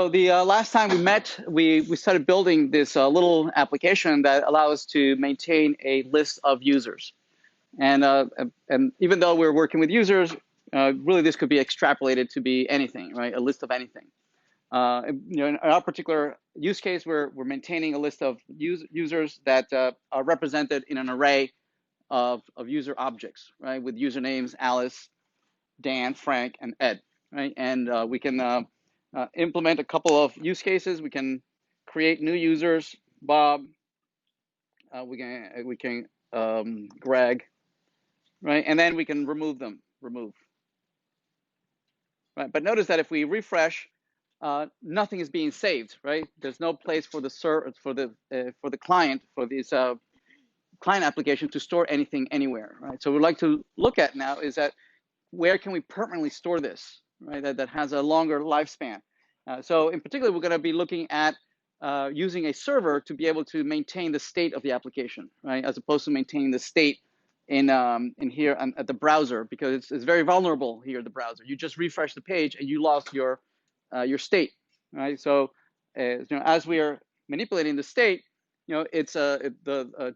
So the last time we met, we started building this little application that allows us to maintain a list of users. And even though we're working with users, really this could be extrapolated to be anything, right? A list of anything. In our particular use case, we're maintaining a list of users that are represented in an array of user objects, right? With usernames Alice, Dan, Frank, and Ed, right? And we can implement a couple of use cases. We can create new users, Bob. We can Greg, right? And then we can remove them. Right? But notice that if we refresh, nothing is being saved, right? There's no place for the client for this client application to store anything anywhere, right? So what we'd like to look at now is that where can we permanently store this, right? That has a longer lifespan. So in particular, we're going to be looking at using a server to be able to maintain the state of the application, right? As opposed to maintaining the state in here at the browser, because it's very vulnerable here, the browser. You just refresh the page and you lost your state, right? So as we are manipulating the state, it's the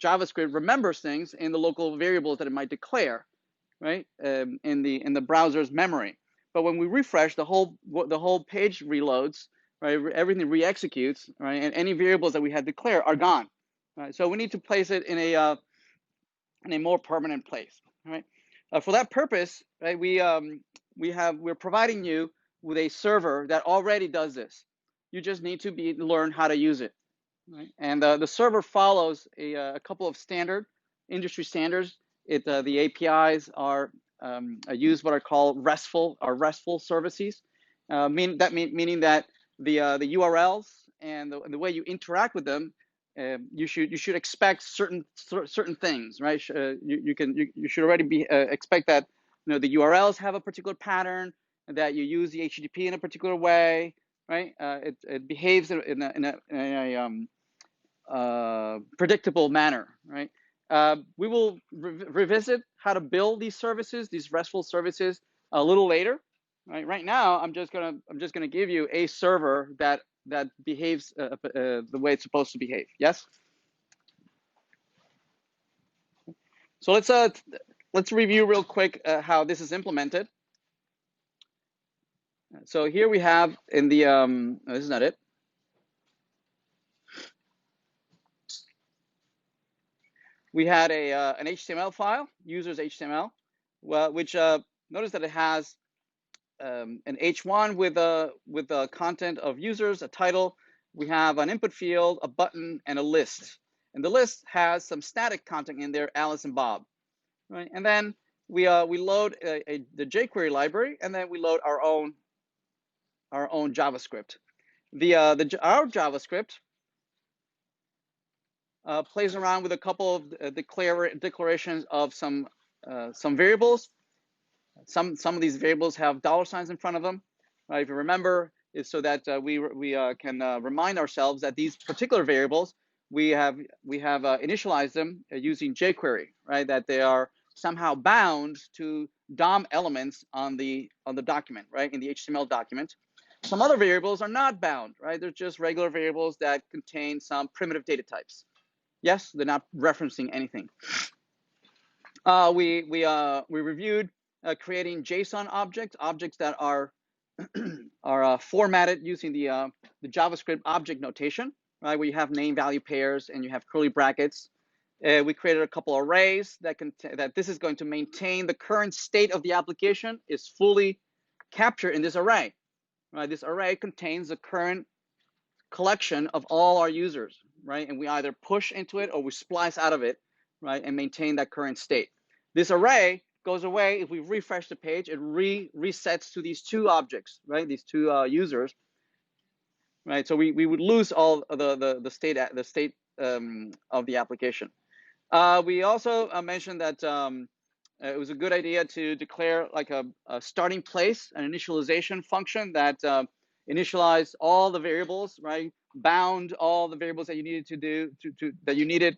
JavaScript remembers things in the local variables that it might declare, right? In the browser's memory. But when we refresh, the whole page reloads, right? Everything re-executes, right? And any variables that we had declared are gone, right? So we need to place it in a more permanent place, right? For that purpose, right? We're providing you with a server that already does this. You just need to learn how to use it, right? And the server follows a couple of industry standards. The APIs are use what are called RESTful services, meaning that the URLs and the way you interact with them, you should expect certain things, right? You should already expect that the URLs have a particular pattern, that you use the HTTP in a particular way, right? It behaves in a predictable manner, right? We will revisit how to build these services, these RESTful services, a little later. Right now, I'm just gonna give you a server that behaves the way it's supposed to behave. Yes. So let's review real quick how this is implemented. So here we have in the this is not it. We had an HTML file, users HTML, which notice that it has an H1 with a content of users, a title. We have an input field, a button, and a list. And the list has some static content in there, Alice and Bob, right? And then we load the jQuery library, and then we load our own JavaScript. Our JavaScript plays around with a couple of declarations of some variables. Some of these variables have $ in front of them, right? If you remember, is so that we can remind ourselves that these particular variables we have initialized them using jQuery, right? That they are somehow bound to DOM elements on the document, right? In the HTML document. Some other variables are not bound, right? They're just regular variables that contain some primitive data types. Yes, they're not referencing anything. We reviewed creating JSON objects that are formatted using the JavaScript object notation, right? Where you have name value pairs and you have curly brackets. We created a couple arrays that this is going to maintain the current state of the application is fully captured in this array. Right? This array contains the current collection of all our users, right? And we either push into it or we splice out of it, right? And maintain that current state. This array goes away if we refresh the page. It resets to these two objects, right? These two users, right? So we would lose all the state of the application. We also mentioned that it was a good idea to declare like a starting place, an initialization function that initialized all the variables, right? Bound all the variables that you needed to do that you needed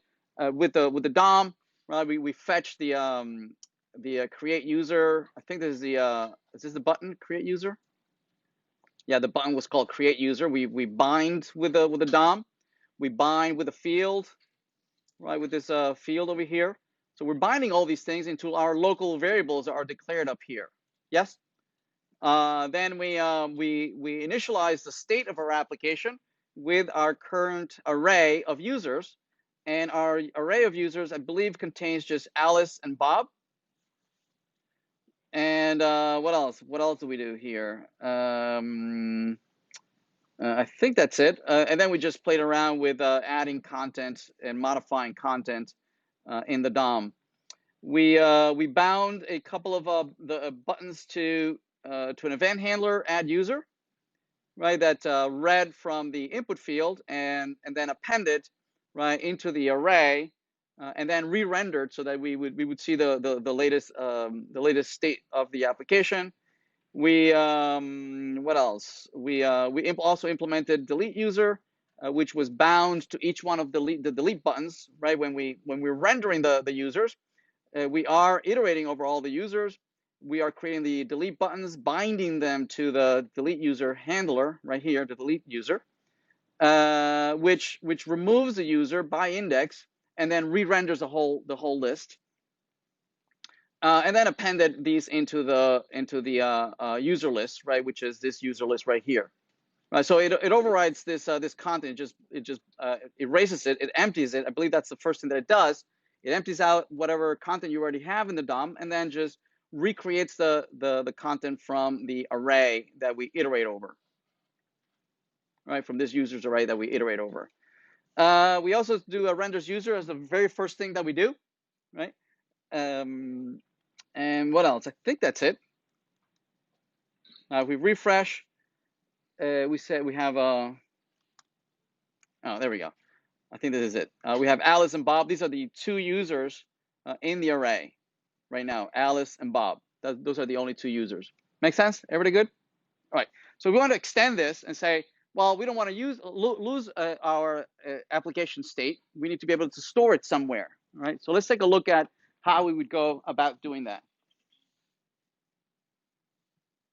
with the DOM, right? We fetched the create user. I think this is the button create user. Yeah, the button was called create user. We bind with the DOM. We bind with a field, right, with this field over here. So we're binding all these things into our local variables that are declared up here. Yes? Then we initialize the state of our application with our current array of users. And our array of users, I believe, contains just Alice and Bob. And what else? What else do we do here? I think that's it. And then we just played around with adding content and modifying content in the DOM. We bound a couple of the buttons to an event handler add user, right? That read from the input field and then appended, right, into the array, and then re-rendered so that we would see the latest state of the application. We what else? We also implemented delete user, which was bound to each one of the delete buttons, right? When we're rendering the users, we are iterating over all the users. We are creating the delete buttons, binding them to the delete user handler right here, the delete user, which removes the user by index and then re-renders the whole list. And then appended these into the user list, right, which is this user list right here. Right, so it overrides this this content. It just erases it. It empties it. I believe that's the first thing that it does. It empties out whatever content you already have in the DOM, and then just recreates the content from the array that we iterate over. Right, from this users array that we iterate over. We also do a renders user as the very first thing that we do, right? And what else? I think that's it. If we refresh, we said we have oh, there we go. I think this is it. We have Alice and Bob. These are the two users in the array right now, Alice and Bob. Those are the only two users. Make sense? Everybody good? All right. So we want to extend this and say, well, we don't want to lose our application state. We need to be able to store it somewhere. All right. So let's take a look at how we would go about doing that.